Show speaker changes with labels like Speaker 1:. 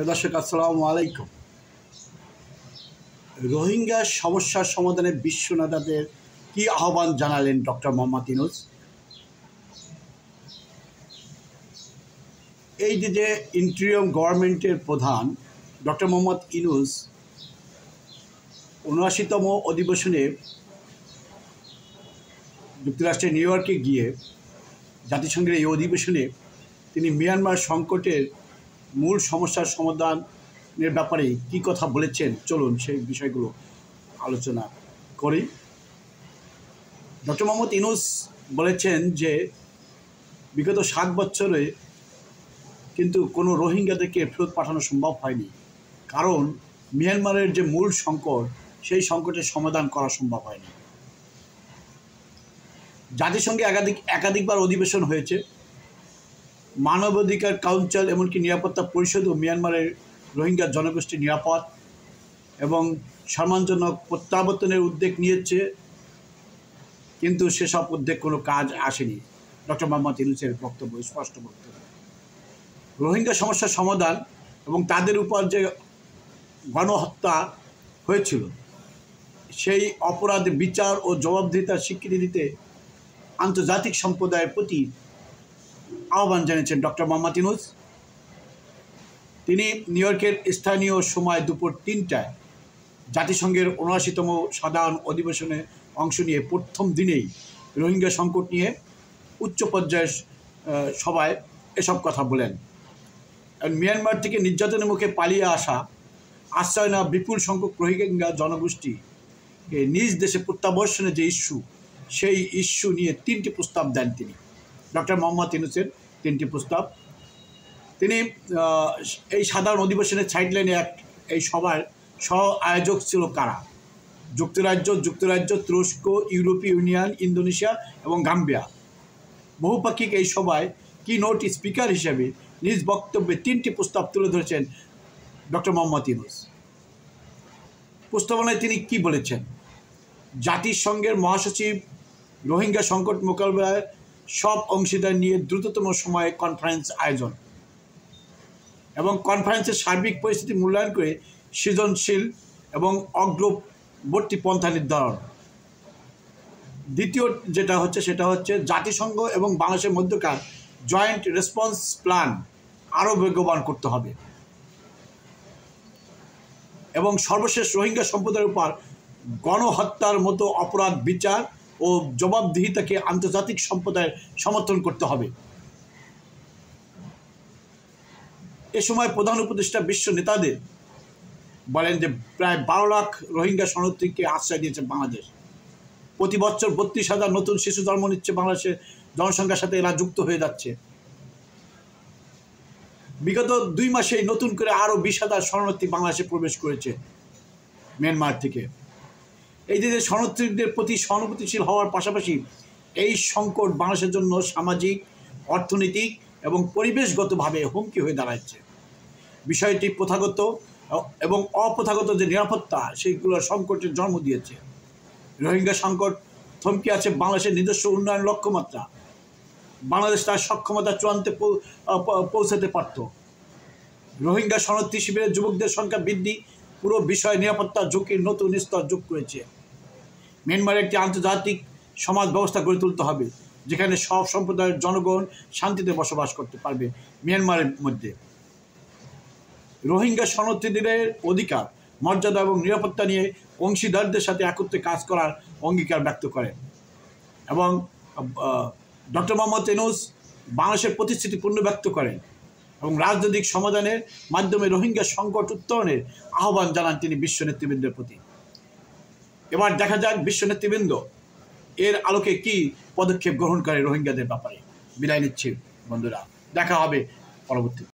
Speaker 1: দর্শক আসসালামু আলাইকুম। রোহিঙ্গা সমস্যার সমাধানে বিশ্ব নেতাদের কি আহ্বান জানালেন ডক্টর মোহাম্মদ ইউনূস? এই যে ইন্টারিম গভর্নমেন্টের প্রধান ডক্টর মোহাম্মদ ইউনূস ৭৯তম অধিবেশনে যুক্তরাষ্ট্রের নিউ ইয়র্কে গিয়ে জাতিসংঘের এই অধিবেশনে তিনি মিয়ানমার সংকটের মূল সমস্যার সমাধানের ব্যাপারে কি কথা বলেছেন, চলুন সেই বিষয়গুলো আলোচনা করি। ডক্টর মোহাম্মদ ইউনূস বলেছেন যে বিগত ৭ বছরে কিন্তু কোনো রোহিঙ্গাদেরকে ফেরত পাঠানো সম্ভব হয়নি, কারণ মিয়ানমারের যে মূল সংকট সেই সংকটের সমাধান করা সম্ভব হয়নি। জাতিসংঘে একাধিকবার অধিবেশন হয়েছে, মানবাধিকার কাউন্সিল এমনকি নিরাপত্তা পরিষদও মিয়ানমারের রোহিঙ্গা জনগোষ্ঠী নিরাপদ এবং সম্মানজনক প্রত্যাবর্তনের উদ্যোগ নিয়েছে, কিন্তু সেসব উদ্যোগ কোনো কাজ আসেনি। ডক্টর মোহাম্মদ ইউনূসের বক্তব্য স্পষ্ট বক্তব্য। রোহিঙ্গা সমস্যার সমাধান এবং তাদের উপর যে গণহত্যা হয়েছিল সেই অপরাধ বিচার ও জবাবদিহিতার স্বীকৃতি দিতে আন্তর্জাতিক সম্প্রদায়ের প্রতি আহ্বান জানিয়েছেন ডক্টর মোহাম্মদ ইউনূস। তিনি নিউ ইয়র্কের স্থানীয় সময় দুপুর ৩টায় জাতিসংঘের ৭৯তম সাধারণ অধিবেশনে অংশ নিয়ে প্রথম দিনেই রোহিঙ্গা সংকট নিয়ে উচ্চ পর্যায়ের সভায় এসব কথা বলেন। মিয়ানমার থেকে নির্যাতনের মুখে পালিয়ে আসা আশ্রয় নেওয়া বিপুল সংখ্যক রোহিঙ্গা জনগোষ্ঠী নিজ দেশে প্রত্যাবর্তনের যে ইস্যু, সেই ইস্যু নিয়ে ৩টি প্রস্তাব দেন তিনি। ডক্টর মোহাম্মদ ইউনূসের 3টি প্রস্তাব। তিনি এই সাধারণ অধিবেশনের সাইডলাইনে এই সভার সহ আয়োজক ছিল কারা? যুক্তরাজ্য, তুরস্ক, ইউরোপীয় ইউনিয়ন, ইন্দোনেশিয়া এবং গাম্বিয়া। বহুপাক্ষিক এই সভায় কিনোট স্পিকার হিসেবে নিজ বক্তব্যে 3টি প্রস্তাব তুলে ধরেছেন ডক্টর মোহাম্মদ ইউনূস। প্রস্তাবনায় তিনি কি বলেছেন? জাতিসংঘের মহাসচিব রোহিঙ্গা সংকট মোকাবিলায় সব অংশীদার নিয়ে দ্রুততম সময়ে কনফারেন্স আয়োজন এবং কনফারেন্সের সার্বিক পরিস্থিতি মূল্যায়ন করে সৃজনশীল এবং অগ্রবর্তী পন্থা নির্ধারণ। দ্বিতীয় সেটা হচ্ছে জাতিসংঘ এবং বাংলাদেশের মধ্যকার জয়েন্ট রেসপন্স প্ল্যান আরও বেগবান করতে হবে এবং সর্বশেষ রোহিঙ্গা সম্প্রদায়ের উপর গণহত্যার মতো অপরাধ বিচার ও জবাবদিহিতাকে আন্তর্জাতিক সম্প্রদায়ের সমর্থন করতে হবে। এ সময় প্রধান উপদেষ্টা বিশ্ব নেতাদের বলেন যে প্রায় 12 লাখ রোহিঙ্গা শরণার্থীকে আশ্রয় দিয়েছে বাংলাদেশ। প্রতি বছর 32,000 নতুন শিশু জন্ম নিচ্ছে, বাংলাদেশের জনসংখ্যার সাথে এরা যুক্ত হয়ে যাচ্ছে। বিগত 2 মাসেই নতুন করে আরও 20,000 শরণার্থী বাংলাদেশে প্রবেশ করেছে মিয়ানমার থেকে। এই যে শরণার্থীদের প্রতি সহানুভূতিশীল হওয়ার পাশাপাশি এই সংকট বাংলাদেশের জন্য সামাজিক, অর্থনৈতিক এবং পরিবেশগতভাবে হুমকি হয়ে দাঁড়াচ্ছে। বিষয়টি প্রথাগত এবং অপ্রথাগত যে নিরাপত্তা, সেইগুলোর সংকটের জন্ম দিয়েছে। রোহিঙ্গা সংকট থমকে আছে বাংলাদেশের নিজস্ব উন্নয়ন লক্ষ্যমাত্রা। বাংলাদেশ তার সক্ষমতা চূড়ান্তে পৌঁছাতে পারত। রোহিঙ্গা শরণার্থী শিবিরের যুবকদের সংখ্যা বৃদ্ধি পুরো বিষয় নিরাপত্তা ঝুঁকির নতুন স্তর যোগ করেছে। মিয়ানমারে একটি আন্তর্জাতিক সমাজ ব্যবস্থা গড়ে তুলতে হবে, যেখানে সব সম্প্রদায়ের জনগণ শান্তিতে বসবাস করতে পারবে। মিয়ানমারের মধ্যে রোহিঙ্গা শরণার্থীদের অধিকার, মর্যাদা এবং নিরাপত্তা নিয়ে অংশীদারদের সাথে একত্রে কাজ করার অঙ্গীকার ব্যক্ত করেন এবং ডক্টর মোহাম্মদ ইউনূস বাংলাদেশের প্রতিশ্রুতি পুনর্ব্যক্ত করেন এবং রাজনৈতিক সমাধানের মাধ্যমে রোহিঙ্গা সংকট উত্তরণের আহ্বান জানান তিনি বিশ্ব নেতৃবৃন্দের প্রতি। এবার দেখা যাক বিশ্ব নেতৃবৃন্দ এর আলোকে কি পদক্ষেপ গ্রহণ করে রোহিঙ্গাদের ব্যাপারে। বিদায় নিচ্ছি বন্ধুরা, দেখা হবে পরবর্তী।